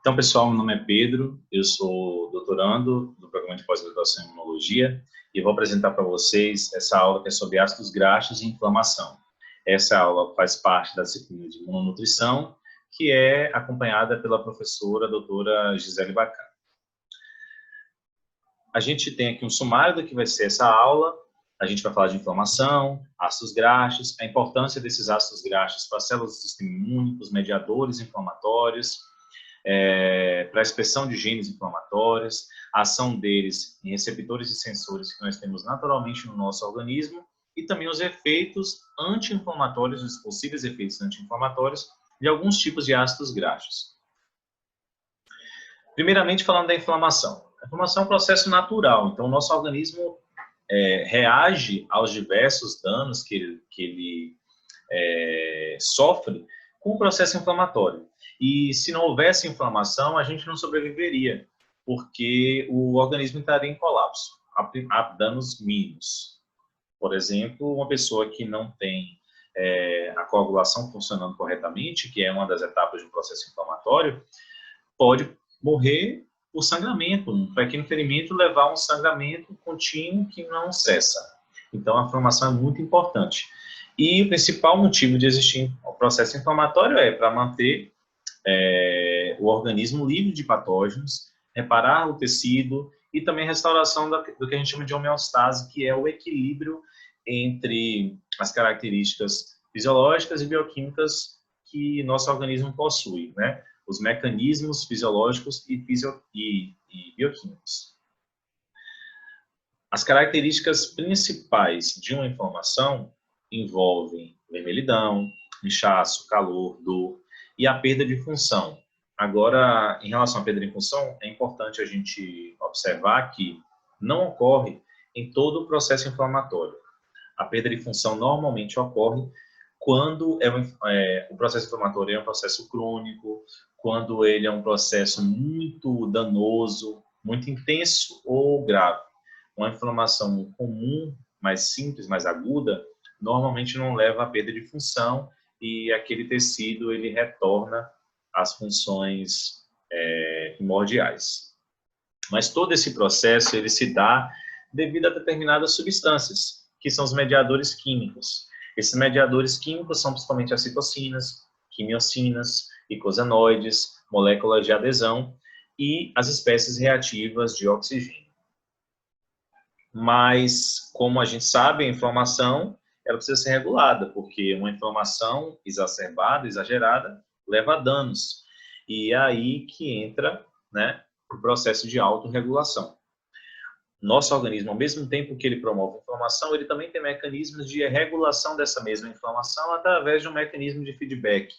Então, pessoal, meu nome é Pedro, eu sou doutorando do programa de pós-graduação em Imunologia e vou apresentar para vocês essa aula que é sobre ácidos graxos e inflamação. Essa aula faz parte da disciplina de imunonutrição, que é acompanhada pela professora doutora Gisele Baccar. A gente tem aqui um sumário do que vai ser essa aula. A gente vai falar de inflamação, ácidos graxos, a importância desses ácidos graxos para as células do sistema imune, os mediadores inflamatórios, para a expressão de genes inflamatórios, a ação deles em receptores e sensores que nós temos naturalmente no nosso organismo e também os efeitos anti-inflamatórios, os possíveis efeitos anti-inflamatórios de alguns tipos de ácidos graxos. Primeiramente, falando da inflamação. A inflamação é um processo natural, então o nosso organismo reage aos diversos danos que ele sofre com o processo inflamatório. E se não houvesse inflamação, a gente não sobreviveria, porque o organismo estaria em colapso, a danos mínimos. Por exemplo, uma pessoa que não tem a coagulação funcionando corretamente, que é uma das etapas de um processo inflamatório, pode morrer por sangramento, um pequeno ferimento levar a um sangramento contínuo que não cessa. Então, a inflamação é muito importante. E o principal motivo de existir o processo inflamatório é para manter o organismo livre de patógenos, reparar o tecido e também restauração do que a gente chama de homeostase, que é o equilíbrio entre as características fisiológicas e bioquímicas que nosso organismo possui, né? Os mecanismos fisiológicos e bioquímicos. As características principais de uma inflamação envolvem vermelhidão, inchaço, calor, dor e a perda de função. Agora, em relação à perda de função, é importante a gente observar que não ocorre em todo o processo inflamatório. A perda de função normalmente ocorre quando o processo inflamatório é um processo crônico, quando ele é um processo muito danoso, muito intenso ou grave. Uma inflamação comum, mais simples, mais aguda, normalmente não leva à perda de função e aquele tecido ele retorna às funções primordiais. Mas todo esse processo ele se dá devido a determinadas substâncias, que são os mediadores químicos. Esses mediadores químicos são principalmente as citocinas, quimiocinas, icosanoides, moléculas de adesão e as espécies reativas de oxigênio. Mas, como a gente sabe, a inflamação ela precisa ser regulada, porque uma inflamação exacerbada, exagerada, leva a danos. E é aí que entra, né, o processo de autorregulação. Nosso organismo, ao mesmo tempo que ele promove a inflamação, ele também tem mecanismos de regulação dessa mesma inflamação através de um mecanismo de feedback.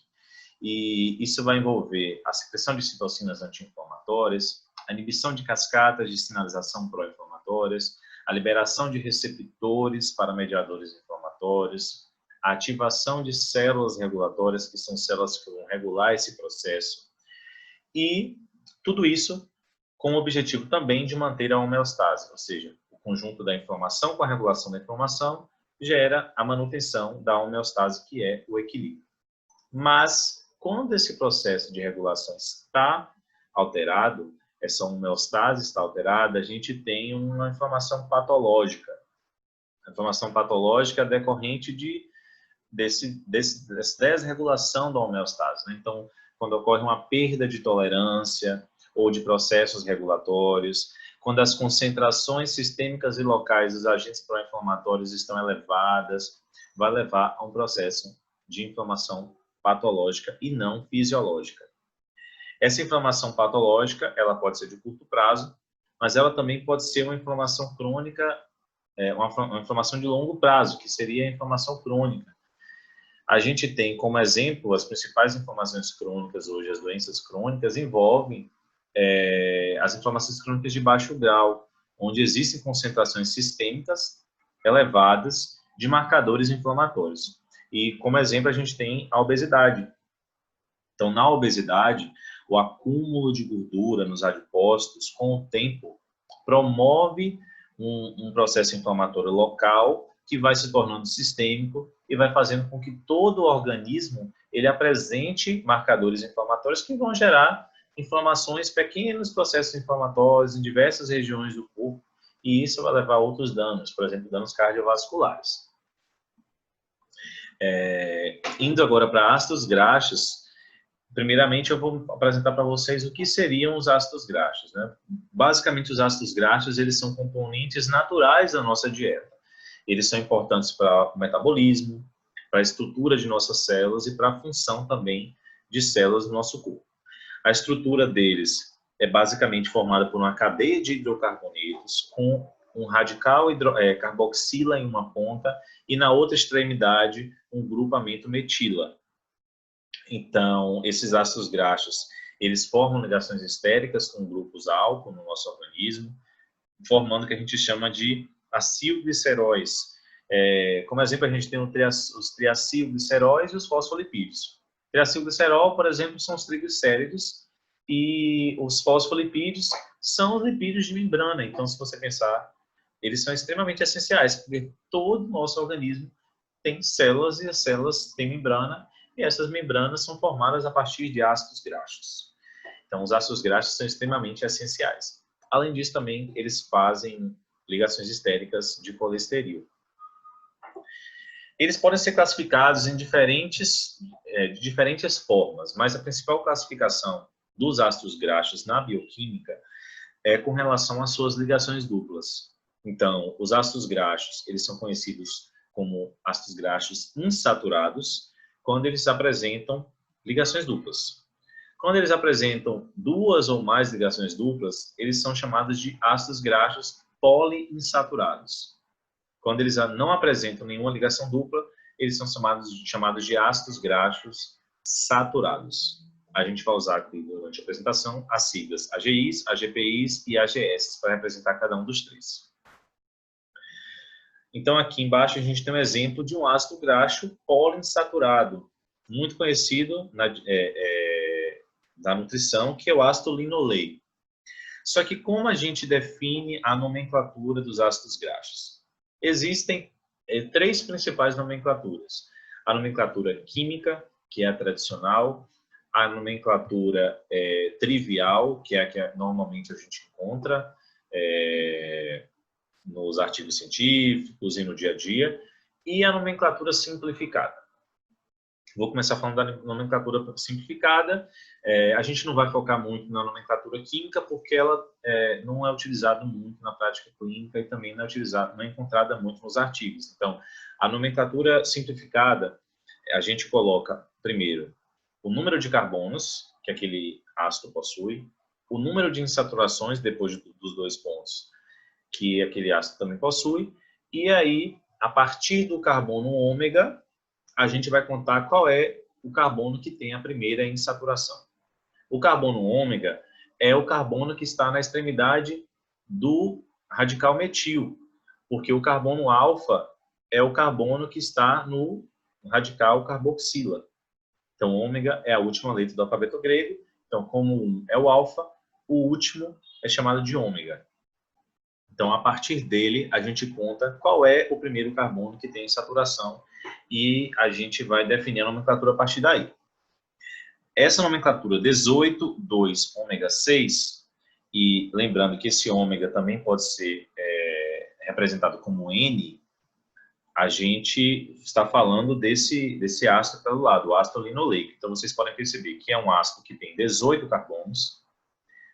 E isso vai envolver a secreção de citocinas anti-inflamatórias, a inibição de cascatas de sinalização pró-inflamatórias, a liberação de receptores para mediadores inflamatórios, a ativação de células regulatórias, que são células que vão regular esse processo, e tudo isso com o objetivo também de manter a homeostase, ou seja, o conjunto da inflamação com a regulação da inflamação gera a manutenção da homeostase, que é o equilíbrio. Mas, quando esse processo de regulação está alterado, essa homeostase está alterada, a gente tem uma inflamação patológica. A inflamação patológica é decorrente dessa desregulação da homeostase, né? Então, quando ocorre uma perda de tolerância ou de processos regulatórios, quando as concentrações sistêmicas e locais dos agentes pró-inflamatórios estão elevadas, vai levar a um processo de inflamação patológica e não fisiológica. Essa inflamação patológica, ela pode ser de curto prazo, mas ela também pode ser uma inflamação crônica, uma inflamação de longo prazo, que seria a inflamação crônica. A gente tem como exemplo as principais inflamações crônicas hoje, as doenças crônicas envolvem as inflamações crônicas de baixo grau, onde existem concentrações sistêmicas elevadas de marcadores inflamatórios. E como exemplo a gente tem a obesidade. Então, na obesidade, o acúmulo de gordura nos adipócitos, com o tempo, promove um processo inflamatório local que vai se tornando sistêmico e vai fazendo com que todo o organismo ele apresente marcadores inflamatórios que vão gerar inflamações, pequenos processos inflamatórios em diversas regiões do corpo, e isso vai levar a outros danos, por exemplo, danos cardiovasculares. Indo agora para ácidos graxos, primeiramente eu vou apresentar para vocês o que seriam os ácidos graxos, né? Basicamente, os ácidos graxos, eles são componentes naturais da nossa dieta. Eles são importantes para o metabolismo, para a estrutura de nossas células e para a função também de células do nosso corpo. A estrutura deles é basicamente formada por uma cadeia de hidrocarbonetos com um radical carboxila em uma ponta e na outra extremidade um grupamento metila. Então, esses ácidos graxos, eles formam ligações estéricas com grupos álcool no nosso organismo, formando o que a gente chama de acilgliceróis. Como exemplo, a gente tem os triacilgliceróis e os fosfolipídios. Triacilglicerol, por exemplo, são os triglicéridos, e os fosfolipídios são os lipídios de membrana. Então, se você pensar, eles são extremamente essenciais, porque todo o nosso organismo tem células, e as células têm membrana, e essas membranas são formadas a partir de ácidos graxos. Então, os ácidos graxos são extremamente essenciais. Além disso, também, eles fazem ligações estéricas de colesterol. Eles podem ser classificados em de diferentes formas, mas a principal classificação dos ácidos graxos na bioquímica é com relação às suas ligações duplas. Então, os ácidos graxos, eles são conhecidos como ácidos graxos insaturados, quando eles apresentam ligações duplas. Quando eles apresentam duas ou mais ligações duplas, eles são chamados de ácidos graxos poliinsaturados. Quando eles não apresentam nenhuma ligação dupla, eles são chamados de ácidos graxos saturados. A gente vai usar aqui durante a apresentação as siglas AGIs, AGPIs e AGS para representar cada um dos três. Então, aqui embaixo a gente tem um exemplo de um ácido graxo poliinsaturado, muito conhecido na nutrição, que é o ácido linoleico. Só que como a gente define a nomenclatura dos ácidos graxos? Existem três principais nomenclaturas. A nomenclatura química, que é a tradicional, a nomenclatura trivial, que é a que normalmente a gente encontra nos artigos científicos e no dia a dia, e a nomenclatura simplificada. Vou começar falando da nomenclatura simplificada. A gente não vai focar muito na nomenclatura química, porque ela não é utilizada muito na prática clínica e também não é encontrada muito nos artigos. Então, a nomenclatura simplificada, a gente coloca, primeiro, o número de carbonos que aquele ácido possui, o número de insaturações, depois dos dois pontos, que aquele ácido também possui, e aí, a partir do carbono ômega, a gente vai contar qual é o carbono que tem a primeira insaturação. O carbono ômega é o carbono que está na extremidade do radical metil, porque o carbono alfa é o carbono que está no radical carboxila. Então, ômega é a última letra do alfabeto grego. Então, como 1 é o alfa, o último é chamado de ômega. Então, a partir dele, a gente conta qual é o primeiro carbono que tem saturação e a gente vai definir a nomenclatura a partir daí. Essa nomenclatura 18, 2, ômega 6, e lembrando que esse ômega também pode ser representado como N, a gente está falando desse ácido pelo lado, o ácido linoleico. Então, vocês podem perceber que é um ácido que tem 18 carbonos,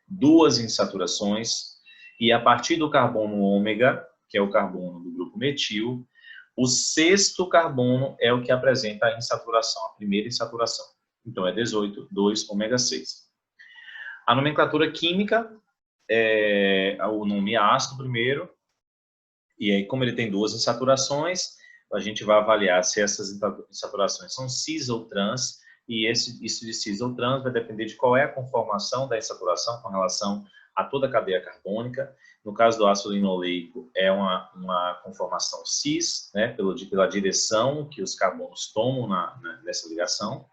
2 insaturações, e a partir do carbono ômega, que é o carbono do grupo metil, o sexto carbono é o que apresenta a insaturação, a primeira insaturação. Então, é 18, 2, ômega 6. A nomenclatura química, o nome é ácido primeiro, e aí, como ele tem 2 insaturações, a gente vai avaliar se essas insaturações são cis ou trans, e isso de cis ou trans vai depender de qual é a conformação da insaturação com relação a toda a cadeia carbônica. No caso do ácido linoleico, é uma conformação cis, né, pela direção que os carbonos tomam nessa ligação.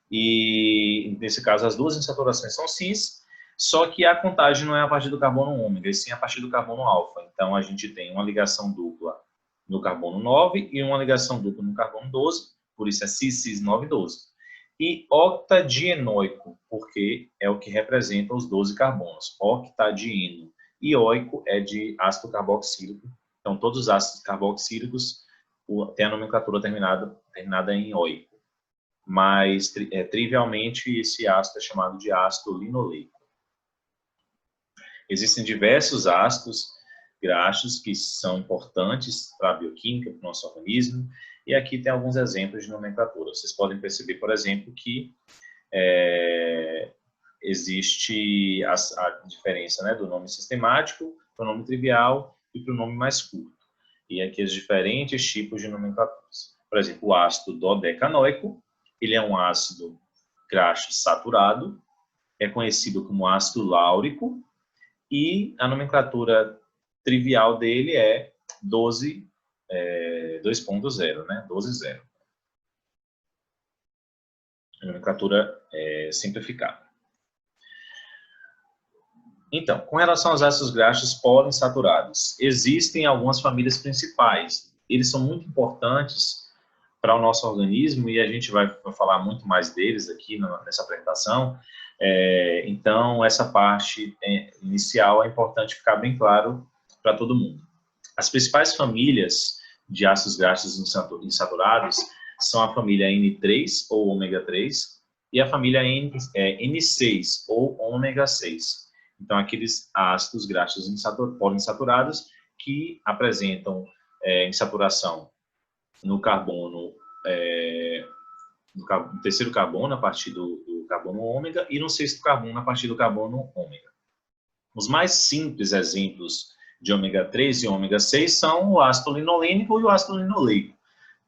E, nesse caso, as 2 insaturações são cis, só que a contagem não é a partir do carbono ômega, e sim a partir do carbono alfa. Então, a gente tem uma ligação dupla no carbono 9 e uma ligação dupla no carbono 12, por isso é cis, cis, 9, 12. E octadienoico. porque é o que representa os 12 carbonos. Octadieno. E oico é de ácido carboxílico. Então, todos os ácidos carboxílicos têm a nomenclatura terminada em oico. Mas, trivialmente, esse ácido é chamado de ácido linoleico. Existem diversos ácidos graxos que são importantes para a bioquímica, para o nosso organismo, e aqui tem alguns exemplos de nomenclatura. Vocês podem perceber, por exemplo, que existe a diferença, né, do nome sistemático para o nome trivial e para o nome mais curto. E aqui os diferentes tipos de nomenclaturas. Por exemplo, o ácido dodecanoico, ele é um ácido graxo saturado, é conhecido como ácido láurico, e a nomenclatura trivial dele é 2.0, né? 12.0. Nomenclatura simplificada. Então, com relação aos ácidos graxos poliinsaturados, existem algumas famílias principais. Eles são muito importantes para o nosso organismo e a gente vai falar muito mais deles aqui nessa apresentação. Então, essa parte inicial é importante ficar bem claro para todo mundo. As principais famílias de ácidos graxos insaturados são a família N3, ou ômega 3, e a família N6, ou ômega 6. Então, aqueles ácidos graxos poliinsaturados que apresentam insaturação no carbono, no terceiro carbono, a partir do carbono ômega, e no sexto carbono, a partir do carbono ômega. Os mais simples exemplos de ômega 3 e ômega 6 são o ácido linolênico e o ácido linoleico.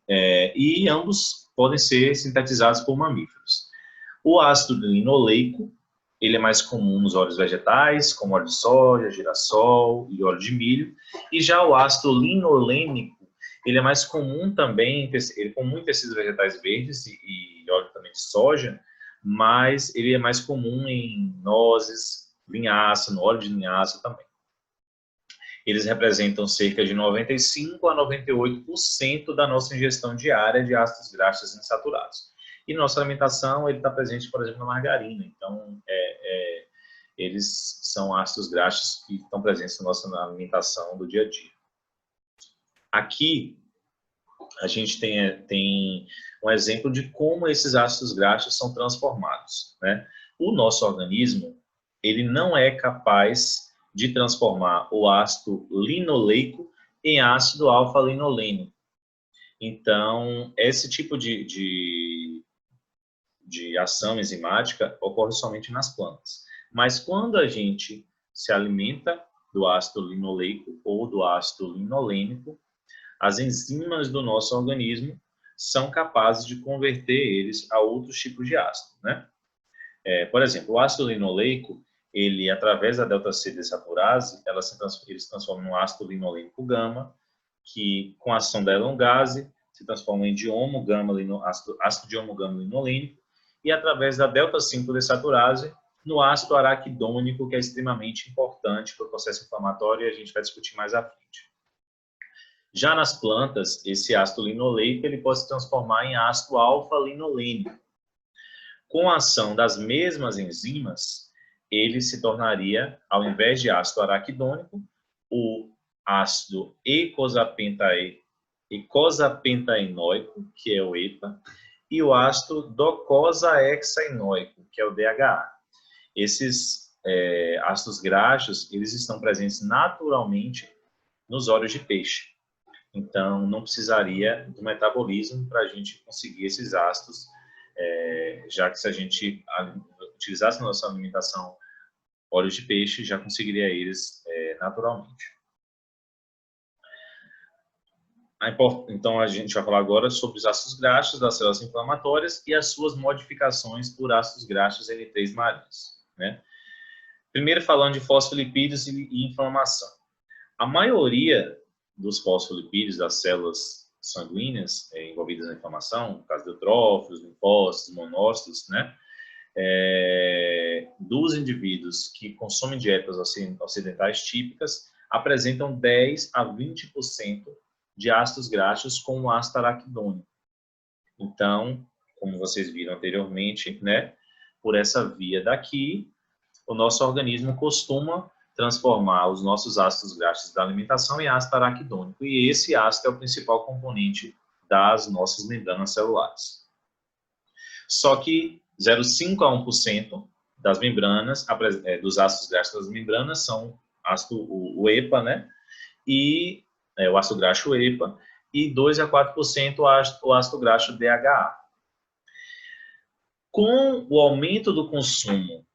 E ambos podem ser sintetizados por mamíferos. O ácido linoleico, ele é mais comum nos óleos vegetais, como óleo de soja, girassol e óleo de milho. E já o ácido linolênico, ele é mais comum também, ele é comum em tecidos vegetais verdes e óleo também de soja, mas ele é mais comum em nozes, linhaça, no óleo de linhaça também. Eles representam cerca de 95 a 98% da nossa ingestão diária de ácidos graxos insaturados. E nossa alimentação, ele está presente, por exemplo, na margarina. Então, eles são ácidos graxos que estão presentes na nossa alimentação do dia a dia. Aqui, a gente tem um exemplo de como esses ácidos graxos são transformados, né? O nosso organismo, ele não é capaz de transformar o ácido linoleico em ácido alfa-linolênico. Então, esse tipo de ação enzimática ocorre somente nas plantas. Mas quando a gente se alimenta do ácido linoleico ou do ácido linolênico, as enzimas do nosso organismo são capazes de converter eles a outros tipos de ácido, né? Por exemplo, o ácido linoleico, ele, através da delta-C desaturase, ele se transforma no ácido linolênico gama, que, com a ação da elongase, se transforma em ácido diomo-gama linolênico, e através da delta-5 desaturase, no ácido araquidônico, que é extremamente importante para o processo inflamatório, e a gente vai discutir mais à frente. Já nas plantas, esse ácido linoleico ele pode se transformar em ácido alfa-linolênico. Com a ação das mesmas enzimas, ele se tornaria, ao invés de ácido araquidônico, o ácido eicosapentaenoico, que é o EPA, e o ácido docosaheexaenoico, que é o DHA. Esses ácidos graxos, eles estão presentes naturalmente nos óleos de peixe. Então, não precisaria do metabolismo para a gente conseguir esses ácidos, já que se a gente utilizasse na nossa alimentação óleos de peixe, já conseguiria eles naturalmente. Então, a gente vai falar agora sobre os ácidos graxos das células inflamatórias e as suas modificações por ácidos graxos N3 marinhos, né? Primeiro, falando de fosfolipídios e inflamação. A maioria dos fosfolipídios das células sanguíneas envolvidas na inflamação, no caso de eutrófilos, linfócitos, monócitos, né? Dos indivíduos que consomem dietas ocidentais típicas, apresentam 10 a 20% de ácidos graxos com o ácido araquidônico. Então, como vocês viram anteriormente, né? por essa via daqui, o nosso organismo costuma transformar os nossos ácidos graxos da alimentação em ácido araquidônico. E esse ácido é o principal componente das nossas membranas celulares. Só que 0,5 a 1% das membranas, dos ácidos graxos das membranas são o EPA, né? E o ácido graxo EPA, e 2 a 4% o ácido graxo DHA. Com o aumento do consumo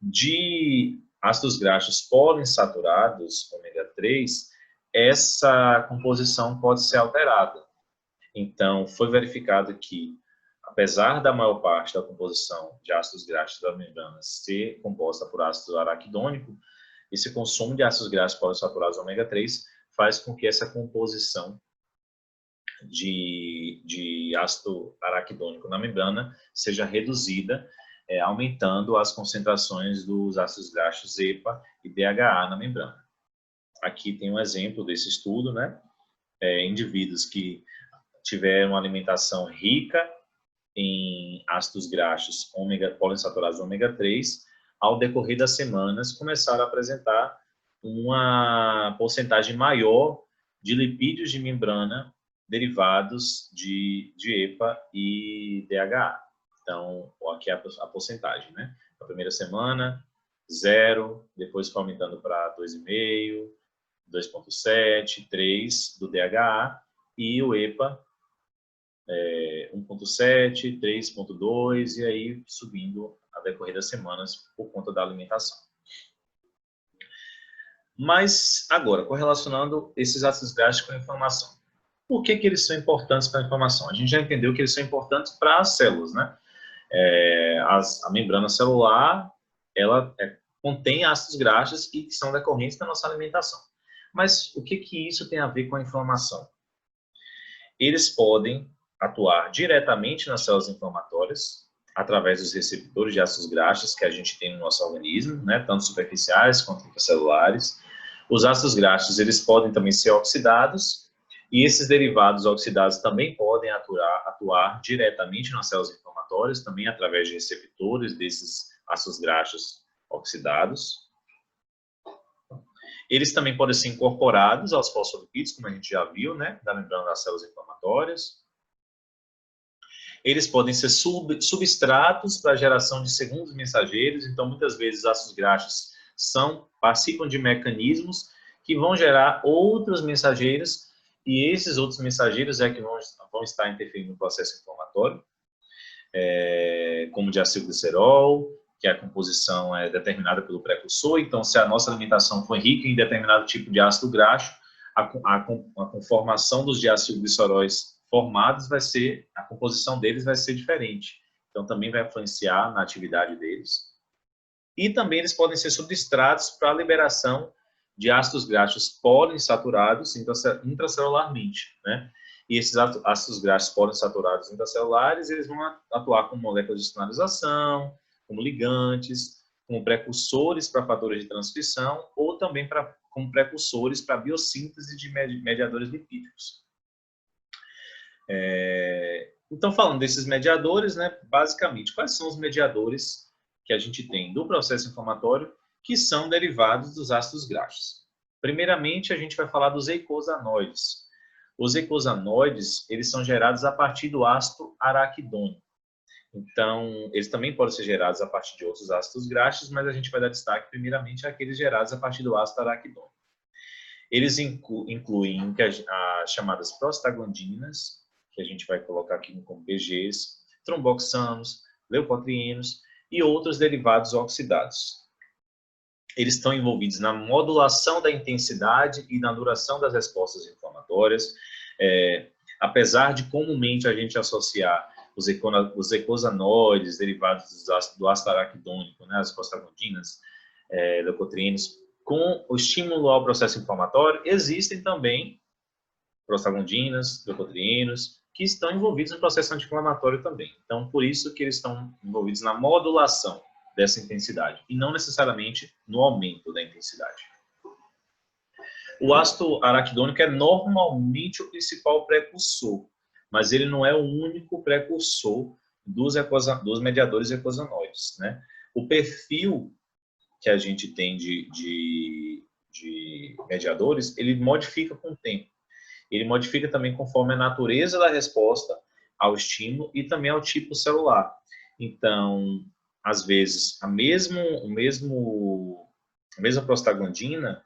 de ácidos graxos poliinsaturados, ômega 3, essa composição pode ser alterada. Então, foi verificado que, apesar da maior parte da composição de ácidos graxos das membranas ser composta por ácido araquidônico, esse consumo de ácidos graxos poliinsaturados ômega 3 faz com que essa composição de ácido araquidônico na membrana seja reduzida, aumentando as concentrações dos ácidos graxos EPA e DHA na membrana. Aqui tem um exemplo desse estudo, né? Indivíduos que tiveram uma alimentação rica em ácidos graxos poliinsaturados ômega 3, ao decorrer das semanas, começaram a apresentar uma porcentagem maior de lipídios de membrana derivados de EPA e DHA. Então, aqui é a porcentagem, né? Na primeira semana, 0, depois foi aumentando para 2,5, 2,7, 3 do DHA, e o EPA 1,7, 3,2, e aí subindo a decorrer das semanas por conta da alimentação. Mas, agora, correlacionando esses ácidos graxos com a inflamação. Por que eles são importantes para a inflamação? A gente já entendeu que eles são importantes para as células, né? A membrana celular, ela contém ácidos graxos e que são decorrentes da nossa alimentação. Mas o que isso tem a ver com a inflamação? Eles podem atuar diretamente nas células inflamatórias, através dos receptores de ácidos graxos que a gente tem no nosso organismo, né, tanto superficiais quanto intracelulares. Os ácidos graxos, eles podem também ser oxidados, e esses derivados oxidados também podem atuar diretamente nas células inflamatórias, também através de receptores desses ácidos graxos oxidados. Eles também podem ser incorporados aos fosfolipídios, como a gente já viu, né, da membrana das células inflamatórias. Eles podem ser substratos para a geração de segundos mensageiros, então muitas vezes ácidos graxos participam de mecanismos que vão gerar outros mensageiros, e esses outros mensageiros que vão estar interferindo no processo inflamatório, como o diacilglicerol, que a composição é determinada pelo precursor. Então, se a nossa alimentação for rica em determinado tipo de ácido graxo, a conformação dos diacilgliceróis formados a composição deles vai ser diferente. Então, também vai influenciar na atividade deles. E também eles podem ser substratos para a liberação de ácidos graxos poliinsaturados intracelularmente, né? E esses ácidos graxos poliinsaturados intracelulares, eles vão atuar como moléculas de sinalização, como ligantes, como precursores para fatores de transcrição, ou também como precursores para biossíntese de mediadores lipídicos. Então, falando desses mediadores, né, basicamente, quais são os mediadores que a gente tem do processo inflamatório que são derivados dos ácidos graxos? Primeiramente, a gente vai falar dos eicosanoides. Os eicosanoides, eles são gerados a partir do ácido araquidônico. Então, eles também podem ser gerados a partir de outros ácidos graxos, mas a gente vai dar destaque primeiramente àqueles gerados a partir do ácido araquidônico. Eles incluem as chamadas prostaglandinas, que a gente vai colocar aqui como PGs, tromboxanos, leucotrienos e outros derivados oxidados. Eles estão envolvidos na modulação da intensidade e na duração das respostas inflamatórias. Apesar de comumente a gente associar os eicosanoides derivados do ácido araquidônico, né, as prostaglandinas, leucotrienos, com o estímulo ao processo inflamatório, existem também prostaglandinas, leucotrienos, que estão envolvidos no processo anti-inflamatório também. Então, por isso que eles estão envolvidos na modulação dessa intensidade, e não necessariamente no aumento da intensidade. O ácido araquidônico é normalmente o principal precursor, mas ele não é o único precursor dos mediadores eicosanoides, né? O perfil que a gente tem de mediadores, ele modifica com o tempo. Ele modifica também conforme a natureza da resposta ao estímulo e também ao tipo celular. Então, às vezes, a mesma prostaglandina,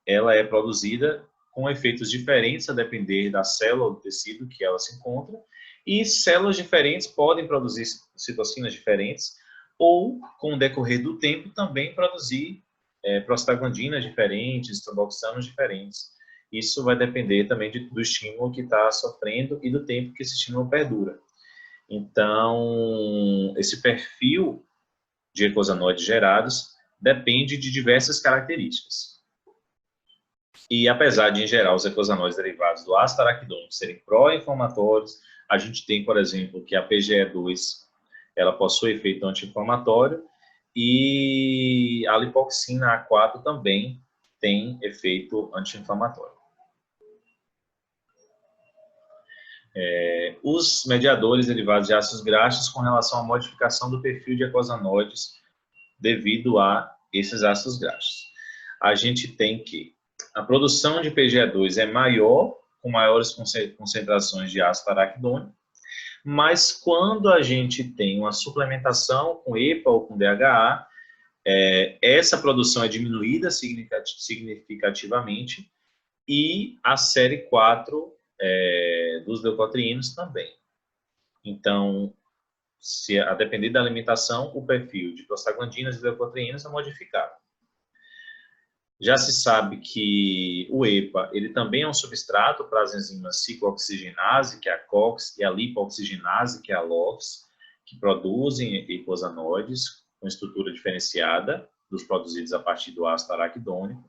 ela é produzida com efeitos diferentes a depender da célula ou do tecido que ela se encontra, e células diferentes podem produzir citocinas diferentes, ou, com o decorrer do tempo, também produzir prostaglandinas diferentes, tromboxanos diferentes. Isso vai depender também do estímulo que está sofrendo e do tempo que esse estímulo perdura. Então, esse perfil de eicosanoides gerados depende de diversas características. E apesar de, em geral, os eicosanoides derivados do ácido araquidônico serem pró-inflamatórios, a gente tem, por exemplo, que a PGE2 ela possui efeito anti-inflamatório e a lipoxina A4 também tem efeito anti-inflamatório. Os mediadores derivados de ácidos graxos com relação à modificação do perfil de eicosanoides devido a esses ácidos graxos. A gente tem que a produção de PGE2 é maior, com maiores concentrações de ácido araquidônico, mas quando a gente tem uma suplementação com EPA ou com DHA, essa produção é diminuída significativamente e a série 4 dos leucotrienos também. Então, a depender da alimentação, o perfil de prostaglandinas e leucotrienos é modificado. Já se sabe que o EPA ele também é um substrato para as enzimas ciclooxigenase, que é a COX, e a lipooxigenase, que é a LOX, que produzem eicosanoides com estrutura diferenciada dos produzidos a partir do ácido araquidônico,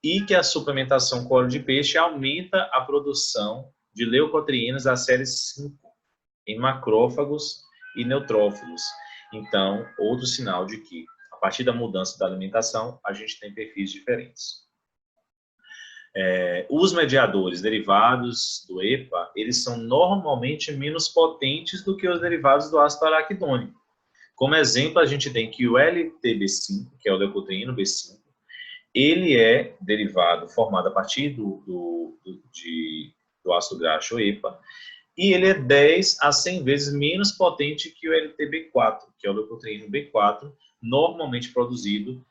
e que a suplementação com óleo de peixe aumenta a produção de leucotrienos da série 5 em macrófagos e neutrófilos. Então, outro sinal de que a partir da mudança da alimentação, a gente tem perfis diferentes. Os mediadores derivados do EPA, eles são normalmente menos potentes do que os derivados do ácido araquidônico. Como exemplo, a gente tem que o LTB5, que é o leucotrieno B5, ele é derivado formado a partir do ácido graxo EPA, e ele é 10 a 100 vezes menos potente que o LTB4, que é o leucotrieno B4, normalmente produzido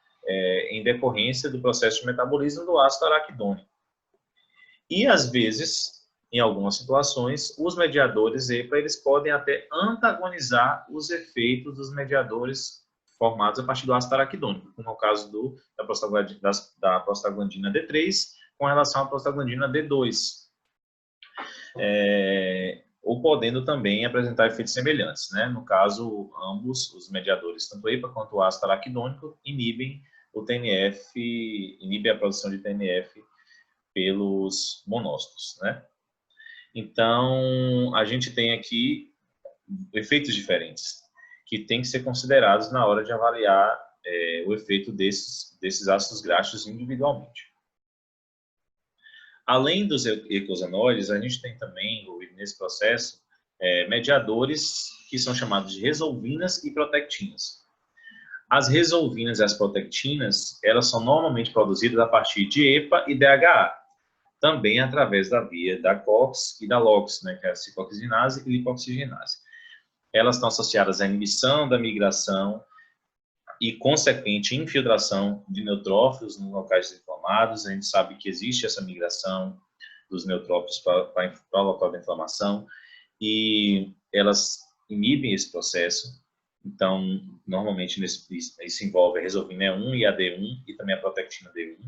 em decorrência do processo de metabolismo do ácido araquidônico. E, às vezes, em algumas situações, os mediadores EPA eles podem até antagonizar os efeitos dos mediadores formados a partir do ácido araquidônico, como é o caso da prostaglandina D3 com relação à prostaglandina D2. Ou podendo também apresentar efeitos semelhantes, né? No caso, ambos os mediadores, tanto o EPA quanto o ácido araquidônico, inibem o TNF, inibem a produção de TNF pelos monócitos, né? Então, a gente tem aqui efeitos diferentes que têm que ser considerados na hora de avaliar o efeito desses ácidos graxos individualmente. Além dos eicosanoides, a gente tem também, envolvido nesse processo, mediadores que são chamados de resolvinas e protectinas. As resolvinas e as protectinas, elas são normalmente produzidas a partir de EPA e DHA, também através da via da COX e da LOX, né, que é a ciclooxigenase e lipooxigenase. Elas estão associadas à inibição da migração e consequente infiltração de neutrófilos nos locais inflamados. A gente sabe que existe essa migração dos neutrófilos para o local da inflamação e elas inibem esse processo. Então, normalmente isso envolve a resolvina E1 e a D1 e também a protectina D1.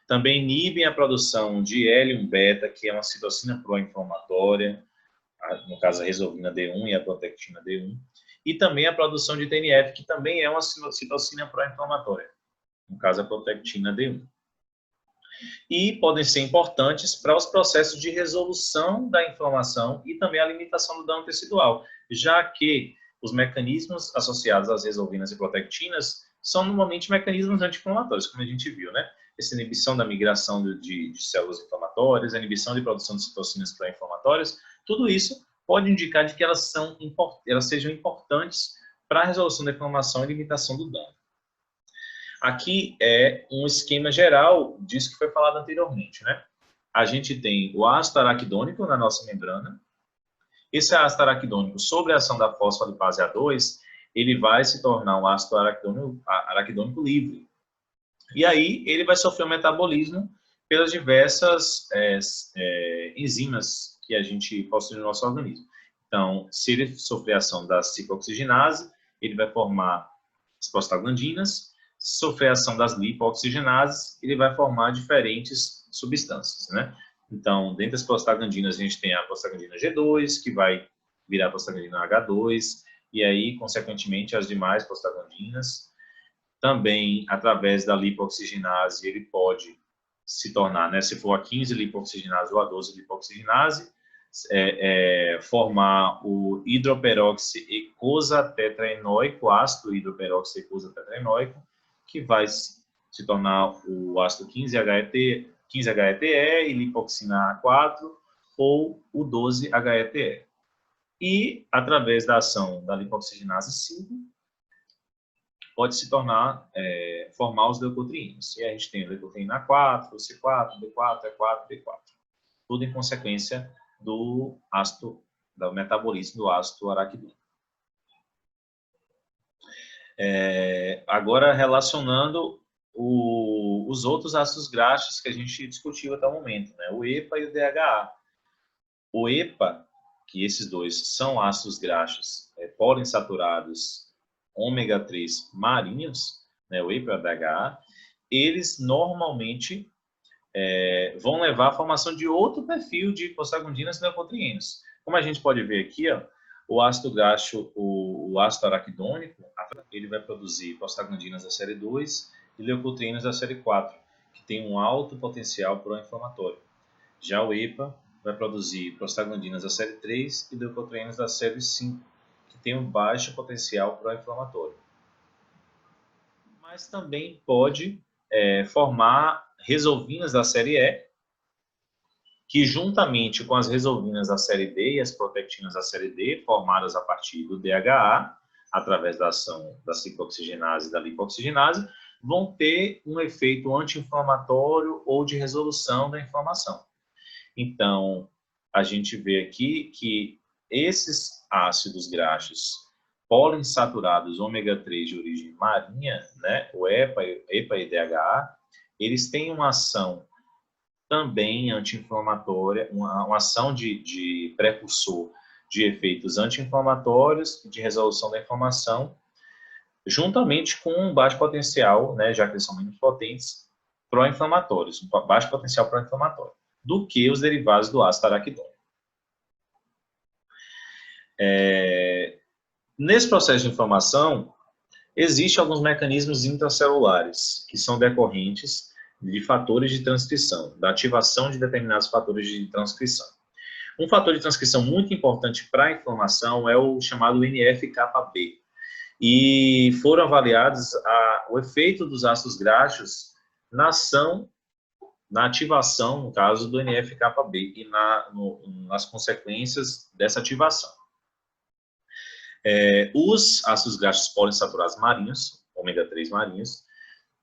Também inibem a produção de L1-beta, que é uma citocina pró-inflamatória, no caso a resolvina D1 e a protectina D1. E também a produção de TNF, que também é uma citocina pró-inflamatória, no caso a protectina D1. E podem ser importantes para os processos de resolução da inflamação e também a limitação do dano tecidual, já que os mecanismos associados às resolvinas e protectinas são normalmente mecanismos anti-inflamatórios, como a gente viu, né? Essa inibição da migração de células inflamatórias, a inibição de produção de citocinas pró-inflamatórias, tudo isso pode indicar de que elas sejam importantes para a resolução da inflamação e limitação do dano. Aqui é um esquema geral disso que foi falado anteriormente, né? A gente tem o ácido araquidônico na nossa membrana. Esse ácido araquidônico, sob a ação da fosfolipase A2, ele vai se tornar um ácido araquidônico livre. E aí ele vai sofrer um metabolismo pelas diversas enzimas que a gente possui no nosso organismo. Então, se ele sofrer a ação da ciclooxigenase, ele vai formar as prostaglandinas. Se sofrer a ação das lipooxigenases, ele vai formar diferentes substâncias, né? Então, dentre as prostaglandinas, a gente tem a prostaglandina G2, que vai virar prostaglandina H2, e aí, consequentemente, as demais prostaglandinas. Também, através da lipooxigenase, ele pode se tornar, né, se for a 15 lipooxigenase ou a 12 lipooxigenase, formar o hidroperoxiecosatetraenoico, ácido hidroperoxiecosatetraenoico, que vai se tornar o ácido 15-HETE e lipoxina A4 ou o 12-HETE. E, através da ação da lipooxigenase 5, pode se tornar, formar os leucotrienos. E a gente tem a leucotriena A4, C4, D4, E4, D4. Tudo em consequência do metabolismo do ácido araquidônico. Agora, relacionando os outros ácidos graxos que a gente discutiu até o momento, né? O EPA e o DHA. O EPA, que esses dois são ácidos graxos poliinsaturados ômega 3 marinhos, né? O EPA e o DHA, eles normalmente vão levar à formação de outro perfil de prostaglandinas e leucotrienos. Como a gente pode ver aqui, ó, o ácido graxo, o ácido araquidônico, ele vai produzir prostaglandinas da série 2 e leucotrienos da série 4, que tem um alto potencial pró-inflamatório. Já o EPA vai produzir prostaglandinas da série 3 e leucotrienos da série 5, que tem um baixo potencial pró-inflamatório. Mas também pode formar resolvinas da série E, que juntamente com as resolvinas da série D e as protectinas da série D, formadas a partir do DHA, através da ação da ciclooxigenase e da lipooxigenase, vão ter um efeito anti-inflamatório ou de resolução da inflamação. Então, a gente vê aqui que esses ácidos graxos poliinsaturados ômega 3 de origem marinha, né, o EPA e DHA, eles têm uma ação também anti-inflamatória, uma ação de precursor de efeitos anti-inflamatórios e de resolução da inflamação, juntamente com um baixo potencial, né, já que eles são menos potentes, pró-inflamatórios, um baixo potencial pró-inflamatório, do que os derivados do ácido araquidônico. Nesse processo de inflamação, existem alguns mecanismos intracelulares que são decorrentes de fatores de transcrição, da ativação de determinados fatores de transcrição. Um fator de transcrição muito importante para a inflamação é o chamado NF-κB. E foram avaliados o efeito dos ácidos graxos na ação, na ativação, no caso, do NF-κB e nas consequências dessa ativação. Os ácidos graxos poliinsaturados marinhos, ômega 3 marinhos,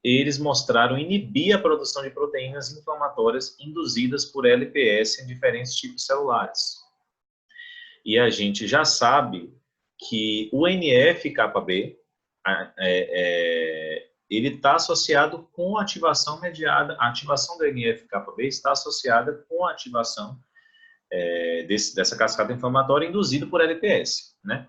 eles mostraram inibir a produção de proteínas inflamatórias induzidas por LPS em diferentes tipos celulares. E a gente já sabe que o NF-κB, ele está associado com a ativação mediada, a ativação do NF-κB está associada com a ativação dessa cascata inflamatória induzida por LPS, né?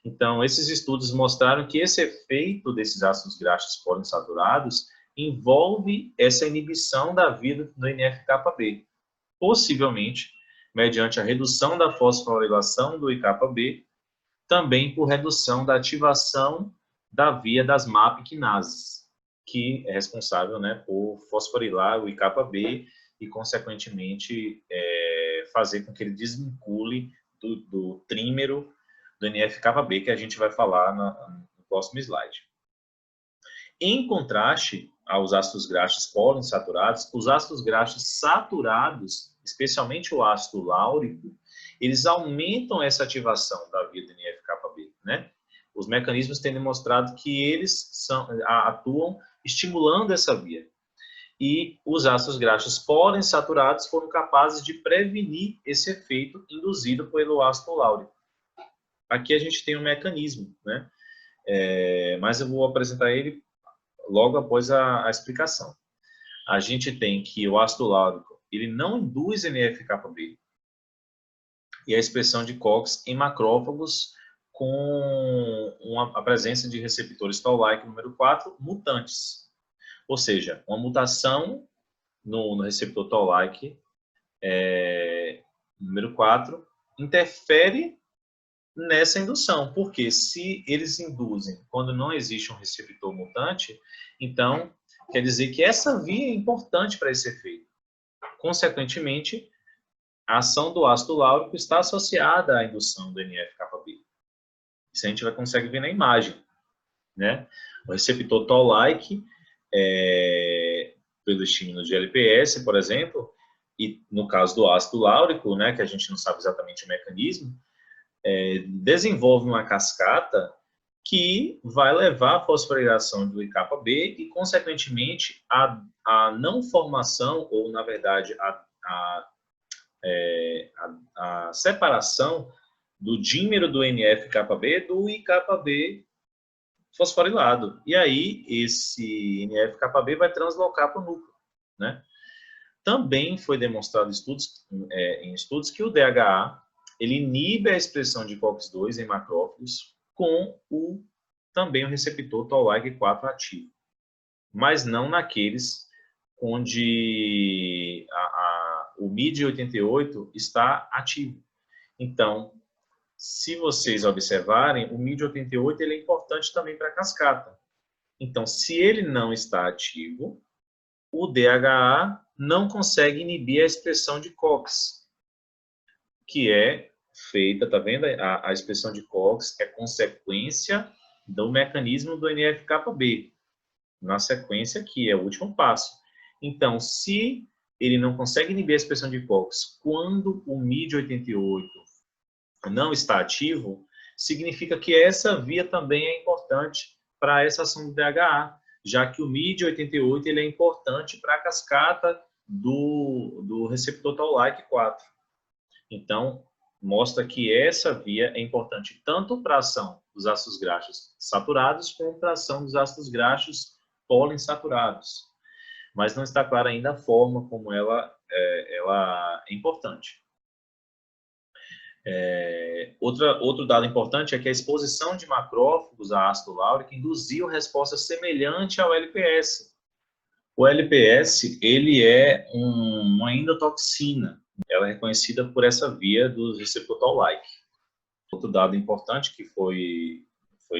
Então, esses estudos mostraram que esse efeito desses ácidos graxos poliinsaturados envolve essa inibição da via do NF-κB, possivelmente mediante a redução da fosforilação do IκB, também por redução da ativação da via das MAP quinases, que é responsável, né, por fosforilar o IκB e, consequentemente, fazer com que ele desvincule do trímero do NF-κB, que a gente vai falar no próximo slide. Em contraste aos ácidos graxos poliinsaturados, os ácidos graxos saturados, especialmente o ácido láurico, eles aumentam essa ativação da via do NF-κB, né? Os mecanismos têm demonstrado que eles atuam estimulando essa via. E os ácidos graxos poliinsaturados foram capazes de prevenir esse efeito induzido pelo ácido láurico. Aqui a gente tem um mecanismo, né? Mas eu vou apresentar ele logo após a explicação. A gente tem que o ácido láurico ele não induz NF-κB e a expressão de COX em macrófagos com a presença de receptores Toll-like número 4 mutantes. Ou seja, uma mutação no receptor Toll-like número 4 interfere nessa indução, porque se eles induzem quando não existe um receptor mutante, então quer dizer que essa via é importante para esse efeito. Consequentemente, a ação do ácido láurico está associada à indução do NF-κB. Isso a gente consegue ver na imagem, né? O receptor Toll-like, pelo estímulo de LPS, por exemplo, e no caso do ácido láurico, né, que a gente não sabe exatamente o mecanismo, desenvolve uma cascata que vai levar à fosforilação do IΚB e, consequentemente, a não formação, ou, na verdade, a separação do dímero do NF-κB do IΚB fosforilado. E aí, esse NF-κB vai translocar para o núcleo, né? Também foi demonstrado em estudos que o DHA ele inibe a expressão de COX-2 em macrófagos com também o receptor Toll-like 4 ativo, mas não naqueles onde o MID88 está ativo. Então, se vocês observarem, o MID88 ele é importante também para a cascata. Então, se ele não está ativo, o DHA não consegue inibir a expressão de COX, que é feita, tá vendo? A expressão de COX é consequência do mecanismo do NF-κB, na sequência aqui, é o último passo. Então, se ele não consegue inibir a expressão de COX quando o MID88 não está ativo, significa que essa via também é importante para essa ação do DHA, já que o MID88 ele é importante para a cascata do receptor Toll-like 4. Então, mostra que essa via é importante tanto para a ação dos ácidos graxos saturados como para a ação dos ácidos graxos poliinsaturados. Mas não está clara ainda a forma como ela é importante. Outro dado importante é que a exposição de macrófagos a ácido láurico induziu resposta semelhante ao LPS. O LPS ele é uma endotoxina. Ela é reconhecida por essa via do receptor Toll-like. Outro dado importante que foi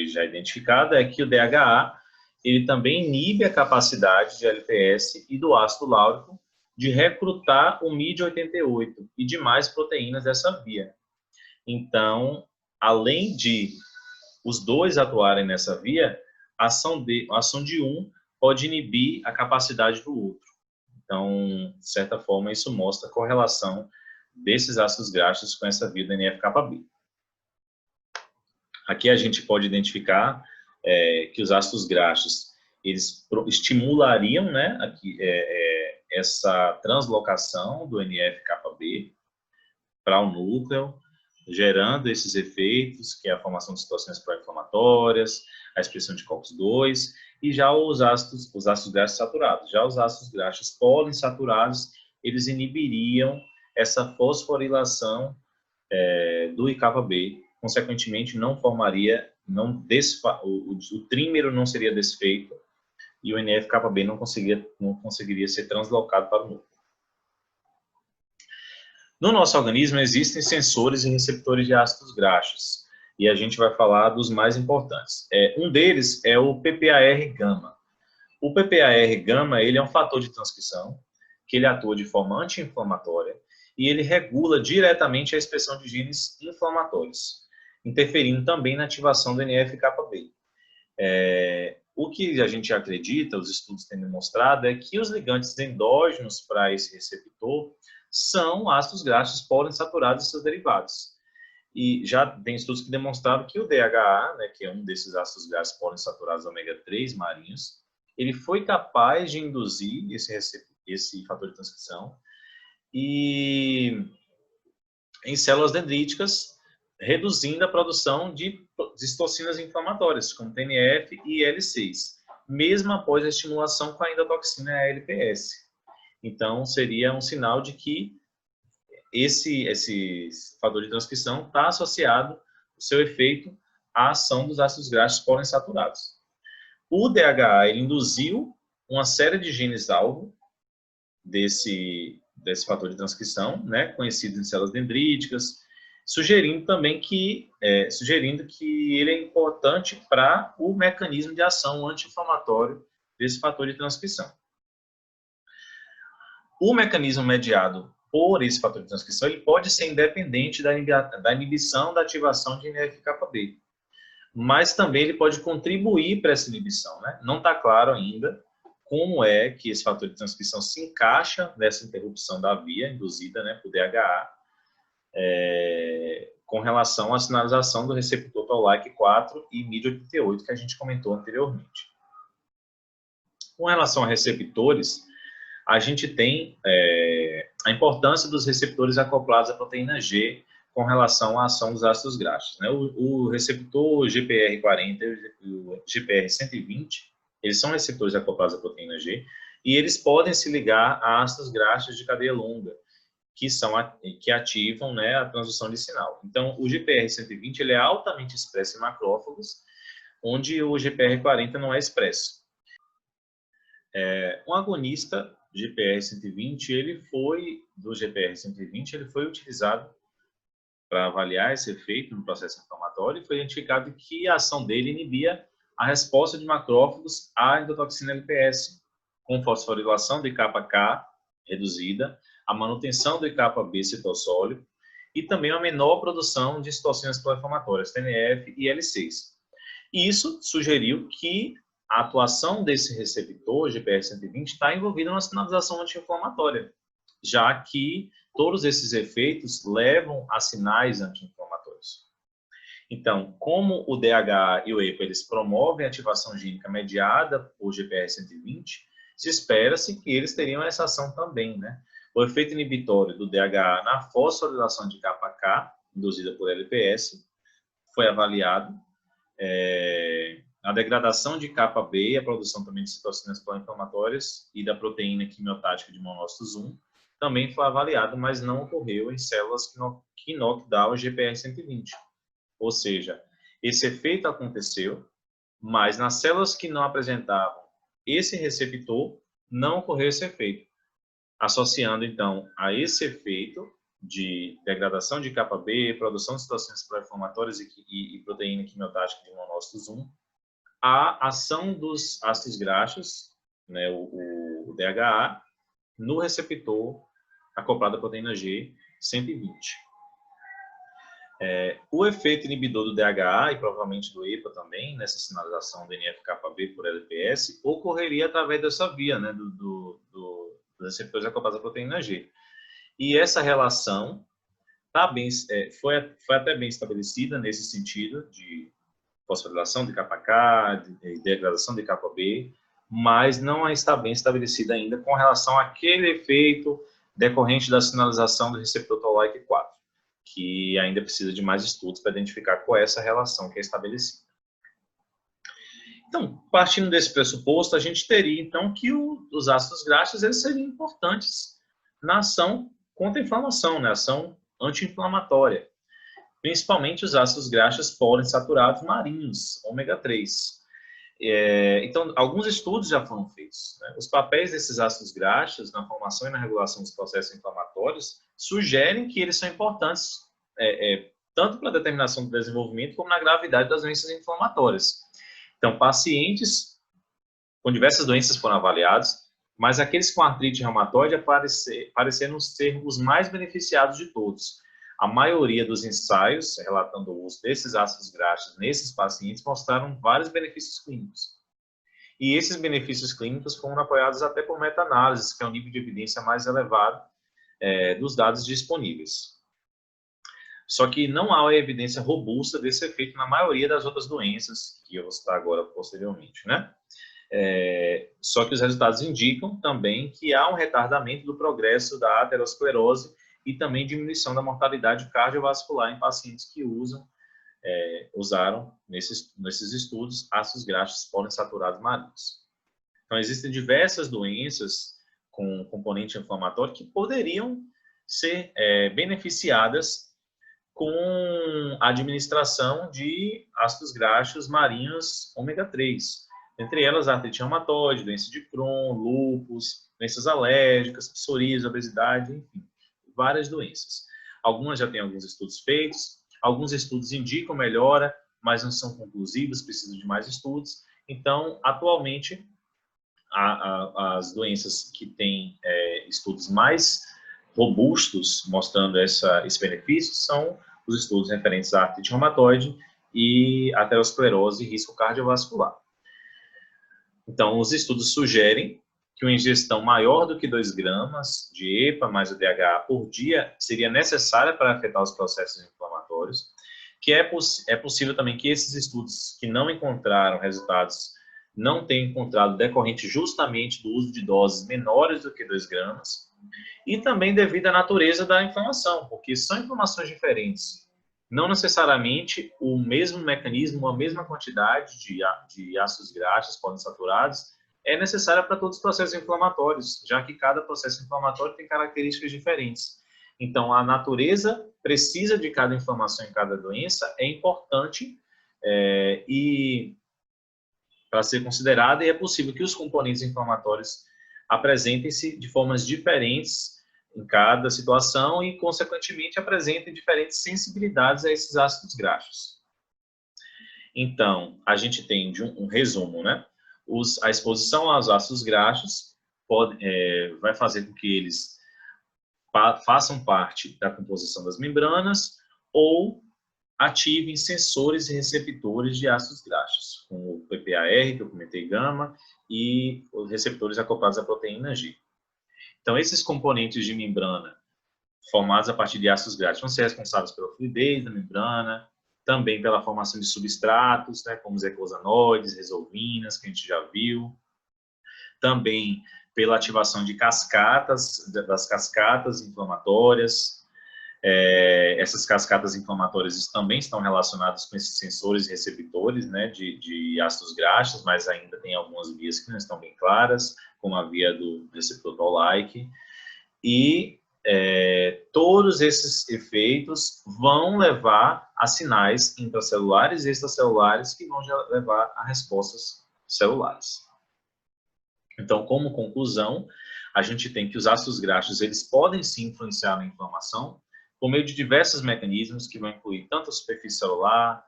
já identificado é que o DHA ele também inibe a capacidade de LPS e do ácido láurico de recrutar o MID88 e demais proteínas dessa via. Então, além de os dois atuarem nessa via, a ação de um pode inibir a capacidade do outro. Então, de certa forma, isso mostra a correlação desses ácidos graxos com essa via do NF-κB. Aqui a gente pode identificar que os ácidos graxos eles estimulariam, né, essa translocação do NF-κB para o núcleo, gerando esses efeitos, que é a formação de situações pró-inflamatórias, a expressão de COX-2, e já os ácidos graxos saturados. Já os ácidos graxos poliinsaturados, eles inibiriam essa fosforilação do IΚB, consequentemente não formaria, o trímero não seria desfeito e o NF-κB não conseguiria ser translocado para o núcleo. No nosso organismo existem sensores e receptores de ácidos graxos, e a gente vai falar dos mais importantes. Um deles é o PPAR-gama. O PPAR-gama ele é um fator de transcrição, que ele atua de forma anti-inflamatória, e ele regula diretamente a expressão de genes inflamatórios, interferindo também na ativação do NF-κB. O que a gente acredita, os estudos têm demonstrado, é que os ligantes endógenos para esse receptor são ácidos graxos poliinsaturados e seus derivados. E já tem estudos que demonstraram que o DHA, né, que é um desses ácidos graxos poliinsaturados ômega 3 marinhos, ele foi capaz de induzir esse fator de transcrição e em células dendríticas, reduzindo a produção de citocinas inflamatórias, como TNF e IL-6, mesmo após a estimulação com a endotoxina ALPS. Então, seria um sinal de que esse fator de transcrição está associado, o seu efeito, à ação dos ácidos graxos poliinsaturados. O DHA ele induziu uma série de genes-alvo desse fator de transcrição, né, conhecido em células dendríticas, sugerindo também que ele é importante para o mecanismo de ação anti-inflamatório desse fator de transcrição. O mecanismo mediado por esse fator de transcrição ele pode ser independente da inibição da ativação de NF-κB, mas também ele pode contribuir para essa inibição, né? Não está claro ainda como é que esse fator de transcrição se encaixa nessa interrupção da via induzida, né, por DHA, com relação à sinalização do receptor Toll-like 4 e MID88, que a gente comentou anteriormente. Com relação a receptores, a gente tem a importância dos receptores acoplados à proteína G com relação à ação dos ácidos graxos, né? O receptor GPR40 e o GPR120, eles são receptores acoplados à proteína G e eles podem se ligar a ácidos graxos de cadeia longa, que ativam, né, a transdução de sinal. Então, o GPR120 ele é altamente expresso em macrófagos, onde o GPR40 não é expresso. Um agonista GPR120, ele foi utilizado para avaliar esse efeito no processo inflamatório e foi identificado que a ação dele inibia a resposta de macrófagos à endotoxina LPS, com fosforilação do IκK reduzida, a manutenção do IκB citossólico e também uma menor produção de citocinas pró-inflamatórias, TNF e IL-6. E isso sugeriu que a atuação desse receptor GPR120 está envolvida numa sinalização anti-inflamatória, já que todos esses efeitos levam a sinais anti-inflamatórios. Então, como o DHA e o EPA eles promovem a ativação gênica mediada por GPR120, se espera-se que eles teriam essa ação também, né? O efeito inibitório do DHA na fosforilação de IkK, induzida por LPS, foi avaliado. A degradação de IkB e a produção também de citocinas pró-inflamatórias e da proteína quimiotática de monócitos 1 também foi avaliado, mas não ocorreu em células que knockdown o GPR120. Ou seja, esse efeito aconteceu, mas nas células que não apresentavam esse receptor, não ocorreu esse efeito. Associando, então, a esse efeito de degradação de IkB, produção de citocinas pró-inflamatórias e proteína quimiotática de monócitos 1, a ação dos ácidos graxos, né, o DHA, no receptor acoplado à proteína G 120. O efeito inibidor do DHA e provavelmente do EPA também, nessa sinalização do NF-κB por LPS, ocorreria através dessa via, né, dos receptores acoplados à proteína G. E essa relação foi até bem estabelecida nesse sentido de fosforilação de IkK, de degradação de IkB, mas não está bem estabelecida ainda com relação àquele efeito decorrente da sinalização do receptor Toll-like 4, que ainda precisa de mais estudos para identificar qual é essa relação que é estabelecida. Então, partindo desse pressuposto, a gente teria, então, que os ácidos graxos eles seriam importantes na ação contra a inflamação, na ação anti-inflamatória, principalmente os ácidos graxos poliinsaturados marinhos, ômega 3. Então, alguns estudos já foram feitos, né? Os papéis desses ácidos graxos na formação e na regulação dos processos inflamatórios sugerem que eles são importantes tanto para a determinação do desenvolvimento como na gravidade das doenças inflamatórias. Então, pacientes com diversas doenças foram avaliados, mas aqueles com artrite reumatoide pareceram ser os mais beneficiados de todos. A maioria dos ensaios, relatando o uso desses ácidos graxos nesses pacientes, mostraram vários benefícios clínicos. E esses benefícios clínicos foram apoiados até por meta-análises, que é um nível de evidência mais elevado, dos dados disponíveis. Só que não há evidência robusta desse efeito na maioria das outras doenças, que eu vou citar agora posteriormente, né? Só que os resultados indicam também que há um retardamento do progresso da aterosclerose e também diminuição da mortalidade cardiovascular em pacientes que usaram nesses estudos ácidos graxos poliinsaturados marinhos. Então, existem diversas doenças com componente inflamatório que poderiam ser beneficiadas com a administração de ácidos graxos marinhos ômega 3. Entre elas, a artrite reumatoide, doença de Crohn, lúpus, doenças alérgicas, psoríase, obesidade, enfim, várias doenças. Algumas já têm alguns estudos feitos, alguns estudos indicam melhora, mas não são conclusivos, precisam de mais estudos. Então, atualmente, as doenças que têm estudos mais robustos mostrando esse benefício são os estudos referentes à artrite reumatoide e aterosclerose e risco cardiovascular. Então, os estudos sugerem que uma ingestão maior do que 2 gramas de EPA mais o DHA por dia seria necessária para afetar os processos inflamatórios, que é possível também que esses estudos que não encontraram resultados não tenham encontrado decorrente justamente do uso de doses menores do que 2 gramas, e também devido à natureza da inflamação, porque são inflamações diferentes. Não necessariamente o mesmo mecanismo, a mesma quantidade de ácidos graxos poliinsaturados é necessária para todos os processos inflamatórios, já que cada processo inflamatório tem características diferentes. Então, a natureza precisa de cada inflamação em cada doença, é importante e para ser considerada, e é possível que os componentes inflamatórios apresentem-se de formas diferentes em cada situação e, consequentemente, apresentem diferentes sensibilidades a esses ácidos graxos. Então, a gente tem um resumo, né? A exposição aos ácidos graxos vai fazer com que eles façam parte da composição das membranas ou ativem sensores e receptores de ácidos graxos, como o PPAR, que eu comentei, gama, e os receptores acoplados à proteína G. Então, esses componentes de membrana formados a partir de ácidos graxos vão ser responsáveis pela fluidez da membrana, também pela formação de substratos, né, como os eicosanoides, resolvinas, que a gente já viu, também pela ativação de das cascatas inflamatórias. Essas cascatas inflamatórias também estão relacionadas com esses sensores e receptores, né, de ácidos graxos, mas ainda tem algumas vias que não estão bem claras, como a via do receptor Toll-like. E todos esses efeitos vão levar a sinais intracelulares e extracelulares que vão levar a respostas celulares. Então, como conclusão, a gente tem que os ácidos graxos eles podem sim influenciar na inflamação por meio de diversos mecanismos que vão incluir tanto a superfície celular,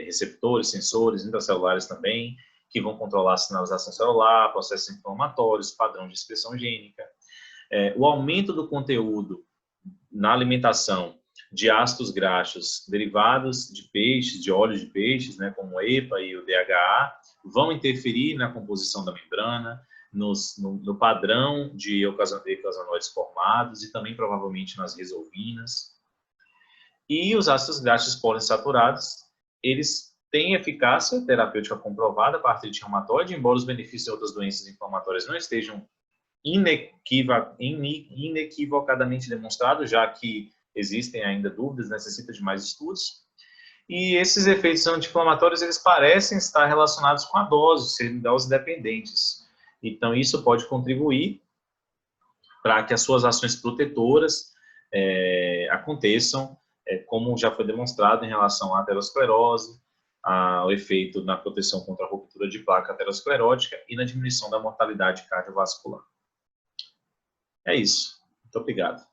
receptores, sensores, intracelulares também, que vão controlar a sinalização celular, processos inflamatórios, padrão de expressão gênica. O aumento do conteúdo na alimentação de ácidos graxos derivados de peixes, de óleos de peixes, né, como o EPA e o DHA, vão interferir na composição da membrana, no padrão de eicosanoides formados e também provavelmente nas resolvinas. E os ácidos graxos poliinsaturados, eles têm eficácia terapêutica comprovada para a artrite reumatoide, embora os benefícios de outras doenças inflamatórias não estejam inequivocadamente demonstrados, já que existem ainda dúvidas, necessita de mais estudos. E esses efeitos anti-inflamatórios, eles parecem estar relacionados com a dose, serem dose dependentes. Então, isso pode contribuir para que as suas ações protetoras aconteçam, como já foi demonstrado em relação à aterosclerose, ao efeito na proteção contra a ruptura de placa aterosclerótica e na diminuição da mortalidade cardiovascular. É isso. Muito obrigado.